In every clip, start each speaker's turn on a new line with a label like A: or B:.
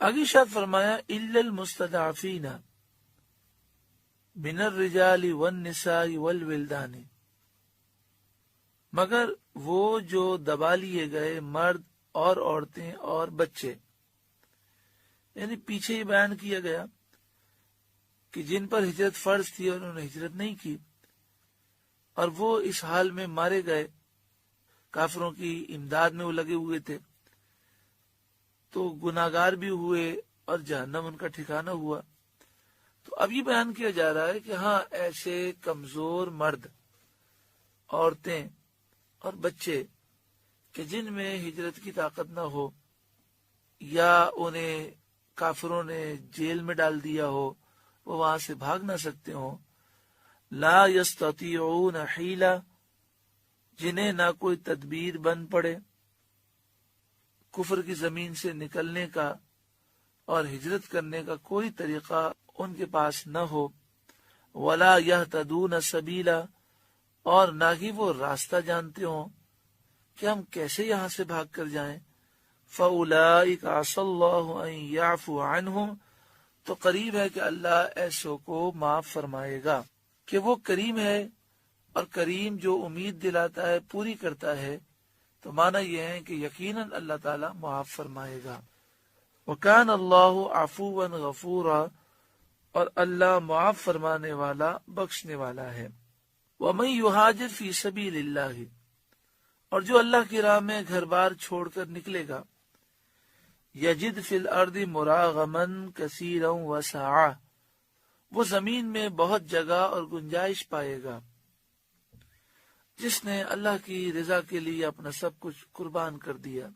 A: آگے ارشاد فرمایا الا المستضعفین من الرجال والنساء والولدان، مگر وہ جو دبا لیے گئے مرد اور عورتیں اور بچے، یعنی پیچھے یہ بیان کیا گیا کہ جن پر ہجرت فرض تھی اور انہوں نے ہجرت نہیں کی اور وہ اس حال میں مارے گئے، کافروں کی امداد میں وہ لگے ہوئے تھے، تو گناہگار بھی ہوئے اور جہنم ان کا ٹھکانہ ہوا۔ تو اب یہ بیان کیا جا رہا ہے کہ ہاں ایسے کمزور مرد، عورتیں اور بچے کہ جن میں ہجرت کی طاقت نہ ہو یا انہیں کافروں نے جیل میں ڈال دیا ہو، وہ وہاں سے بھاگ نہ سکتے ہوں، لا یستطیعون حیلہ، جنہیں نہ کوئی تدبیر بن پڑے کفر کی زمین سے نکلنے کا اور ہجرت کرنے کا کوئی طریقہ ان کے پاس نہ ہو، ولا یہتدون سبیلا، اور نہ ہی وہ راستہ جانتے ہوں کہ ہم کیسے یہاں سے بھاگ کر جائیں، فَأُولَئِكَ عَسَى اللَّهُ أَن يَعْفُوَ عَنْهُمْ، تو قریب ہے کہ اللہ ایسوں کو معاف فرمائے گا، کہ وہ کریم ہے، اور کریم جو امید دلاتا ہے پوری کرتا ہے، تو معنی یہ ہے کہ یقیناً اللہ تعالیٰ معاف فرمائے گا۔ وَكَانَ اللَّهُ عَفُوًّا غَفُورًا، اور اللہ معاف فرمانے والا بخشنے والا ہے۔ وَمَن يُهَاجِرْ فِي سَبِيلِ اللَّهِ، اور جو اللہ کی راہ میں گھر بار چھوڑ کر نکلے گا، یجد فی الارض مراغما کثیرا وسعا، وہ زمین میں بہت جگہ اور گنجائش پائے گا۔ جس نے اللہ کی رضا کے لیے اپنا سب کچھ قربان کر دیا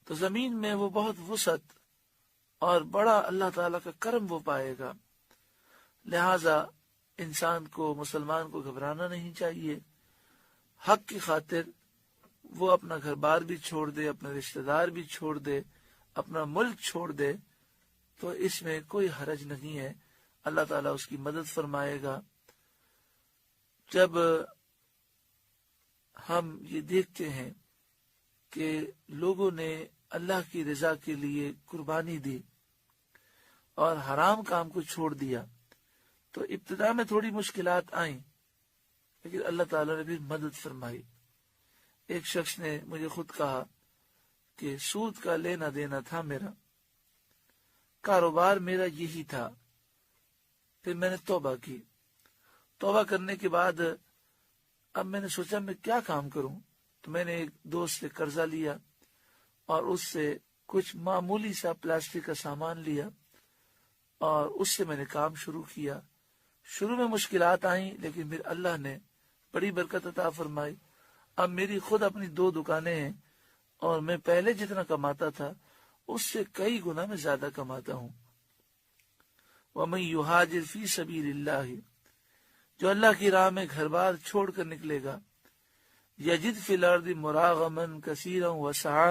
A: تو زمین میں وہ بہت وسعت اور بڑا اللہ تعالیٰ کا کرم وہ پائے گا۔ لہذا انسان کو، مسلمان کو گھبرانا نہیں چاہیے، حق کی خاطر وہ اپنا گھر بار بھی چھوڑ دے، اپنے رشتہ دار بھی چھوڑ دے، اپنا ملک چھوڑ دے، تو اس میں کوئی حرج نہیں ہے، اللہ تعالیٰ اس کی مدد فرمائے گا۔ جب ہم یہ دیکھتے ہیں کہ لوگوں نے اللہ کی رضا کے لیے قربانی دی اور حرام کام کو چھوڑ دیا، تو ابتدا میں تھوڑی مشکلات آئیں، لیکن اللہ تعالیٰ نے بھی مدد فرمائی۔ ایک شخص نے مجھے خود کہا کہ سود کا لینا دینا تھا، میرا کاروبار میرا یہی تھا، پھر میں نے توبہ کی، توبہ کرنے کے بعد اب میں نے سوچا میں کیا کام کروں، تو میں نے ایک دوست سے قرضہ لیا اور اس سے کچھ معمولی سا پلاسٹک کا سامان لیا اور اس سے میں نے کام شروع کیا۔ شروع میں مشکلات آئیں، لیکن پھر اللہ نے بڑی برکت عطا فرمائی۔ اب میری خود اپنی 2 دکانیں ہیں اور میں پہلے جتنا کماتا تھا اس سے کئی گنا میں زیادہ کماتا ہوں۔ وَمَن يُهَاجِرْ فِي سَبِيلِ اللَّهِ، جو اللہ کی راہ میں گھر بار چھوڑ کر نکلے گا، یجد فی الارض مراغما کثیرا وسعا،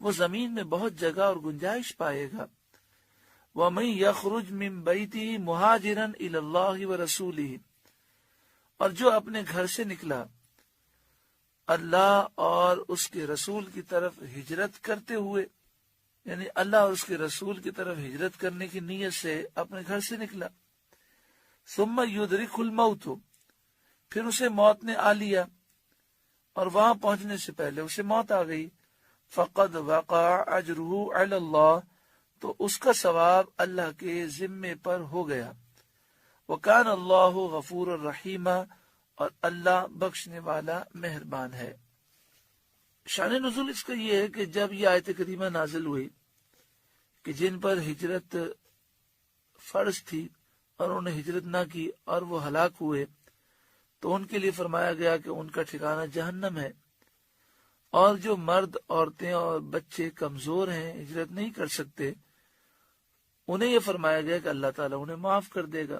A: وہ زمین میں بہت جگہ اور گنجائش پائے گا۔ وَمَن يَخْرُجْ مِن بَيْتِهِ مُهَاجِرًا إِلَى اللَّهِ وَرَسُولِهِ، اور جو اپنے گھر سے نکلا اللہ اور اس کے رسول کی طرف ہجرت کرتے ہوئے، یعنی اللہ اور اس کے رسول کی طرف ہجرت کرنے کی نیت سے اپنے گھر سے نکلا، ثم یدرک الموت، پھر اسے موت نے آ لیا اور وہاں پہنچنے سے پہلے اسے موت آ گئی، فقد وقع اجرہ علی اللہ، تو اس کا ثواب اللہ کے ذمے پر ہو گیا۔ وکان اللہ غفور الرحیم، اور اللہ بخشنے والا مہربان ہے۔ شان نزول اس کا یہ ہے کہ جب یہ آیت کریمہ نازل ہوئی کہ جن پر ہجرت فرض تھی اور انہوں نے ہجرت نہ کی اور وہ ہلاک ہوئے، تو ان کے لیے فرمایا گیا کہ ان کا ٹھکانہ جہنم ہے، اور جو مرد، عورتیں اور بچے کمزور ہیں، ہجرت نہیں کر سکتے، انہیں یہ فرمایا گیا کہ اللہ تعالیٰ انہیں معاف کر دے گا۔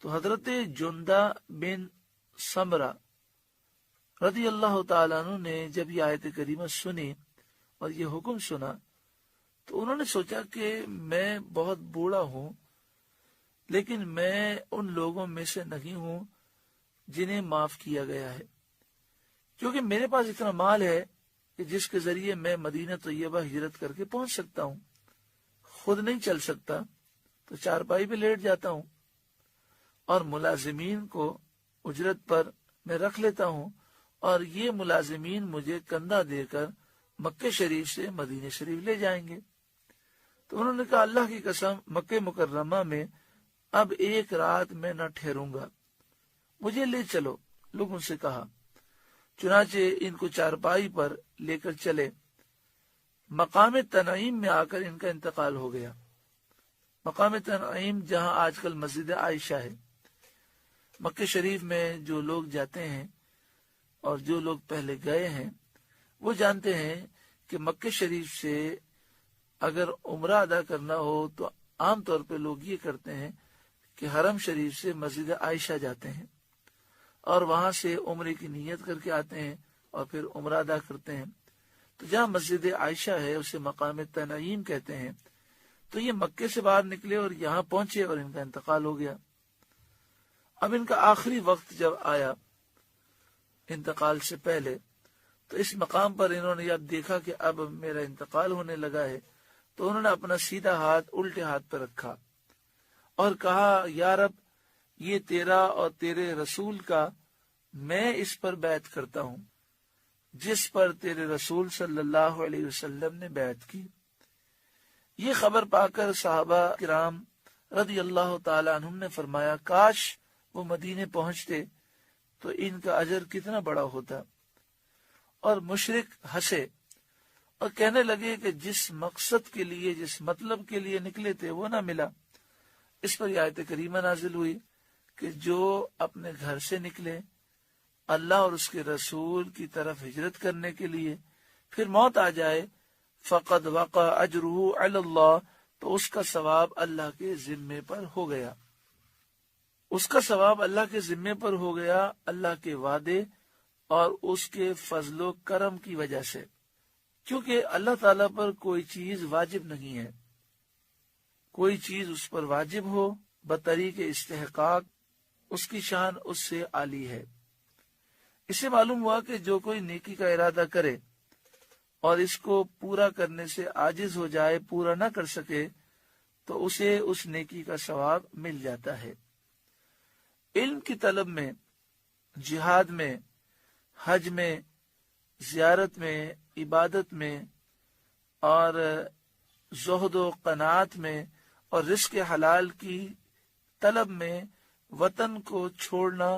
A: تو حضرت جندہ بن سمرہ رضی اللہ تعالیٰ عنہ نے جب یہ آیت کریمہ سنی اور یہ حکم سنا تو انہوں نے سوچا کہ میں بہت بوڑھا ہوں، لیکن میں ان لوگوں میں سے نہیں ہوں جنہیں معاف کیا گیا ہے، کیونکہ میرے پاس اتنا مال ہے کہ جس کے ذریعے میں مدینہ طیبہ ہجرت کر کے پہنچ سکتا ہوں. خود نہیں چل سکتا تو چارپائی پہ لیٹ جاتا ہوں اور ملازمین کو اجرت پر میں رکھ لیتا ہوں اور یہ ملازمین مجھے کندھا دے کر مکہ شریف سے مدینہ شریف لے جائیں گے. تو انہوں نے کہا اللہ کی قسم مکہ مکرمہ میں اب ایک رات میں نہ ٹھہروں گا، مجھے لے چلو. لوگوں سے کہا. چنانچہ ان کو چارپائی پر لے کر چلے. مقام تنعیم میں آ کر ان کا انتقال ہو گیا. مقام تنعیم جہاں آج کل مسجد عائشہ ہے. مکہ شریف میں جو لوگ جاتے ہیں اور جو لوگ پہلے گئے ہیں وہ جانتے ہیں کہ مکہ شریف سے اگر عمرہ ادا کرنا ہو تو عام طور پہ لوگ یہ کرتے ہیں کہ حرم شریف سے مسجد عائشہ جاتے ہیں اور وہاں سے عمرے کی نیت کر کے آتے ہیں اور پھر عمرہ ادا کرتے ہیں. تو جہاں مسجد عائشہ ہے اسے مقام تنعیم کہتے ہیں. تو یہ مکے سے باہر نکلے اور یہاں پہنچے اور ان کا انتقال ہو گیا. اب ان کا آخری وقت جب آیا انتقال سے پہلے تو اس مقام پر انہوں نے جب دیکھا کہ اب میرا انتقال ہونے لگا ہے تو انہوں نے اپنا سیدھا ہاتھ الٹے ہاتھ پر رکھا اور کہا یا رب یہ تیرا اور تیرے رسول کا میں اس پر بیعت کرتا ہوں جس پر تیرے رسول صلی اللہ علیہ وسلم نے بیعت کی. یہ خبر پا کر صحابہ کرام رضی اللہ تعالی عنہم نے فرمایا کاش وہ مدینے پہنچتے تو ان کا اجر کتنا بڑا ہوتا. اور مشرک ہنسے اور کہنے لگے کہ جس مقصد کے لیے جس مطلب کے لیے نکلے تھے وہ نہ ملا. اس پر یہ آیت کریمہ نازل ہوئی کہ جو اپنے گھر سے نکلے اللہ اور اس کے رسول کی طرف ہجرت کرنے کے لیے پھر موت آ جائے فقد وقع اجرہ علی اللہ تو اس کا ثواب اللہ کے ذمے پر ہو گیا. اس کا ثواب اللہ کے ذمے پر ہو گیا اللہ کے وعدے اور اس کے فضل و کرم کی وجہ سے. کیونکہ اللہ تعالیٰ پر کوئی چیز واجب نہیں ہے. کوئی چیز اس پر واجب ہو بطریق استحقاق اس کی شان اس سے عالی ہے. اسے معلوم ہوا کہ جو کوئی نیکی کا ارادہ کرے اور اس کو پورا کرنے سے عاجز ہو جائے پورا نہ کر سکے تو اسے اس نیکی کا ثواب مل جاتا ہے. علم کی طلب میں، جہاد میں، حج میں، زیارت میں، عبادت میں اور زہد و قناعت میں اور رزق حلال کی طلب میں وطن کو چھوڑنا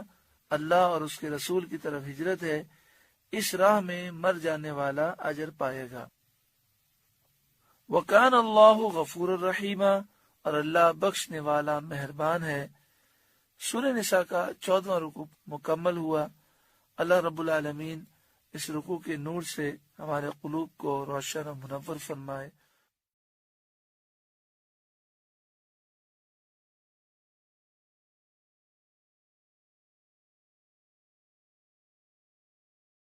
A: اللہ اور اس کے رسول کی طرف ہجرت ہے. اس راہ میں مر جانے والا اجر پائے گا. وَكَانَ اللَّهُ غَفُورًا رَحِيمًا اور اللہ بخشنے والا مہربان ہے. سورہ نساء کا 14واں رکوع مکمل ہوا. اللہ رب العالمین اس رکوع کے نور سے ہمارے قلوب کو روشن و منور فرمائے.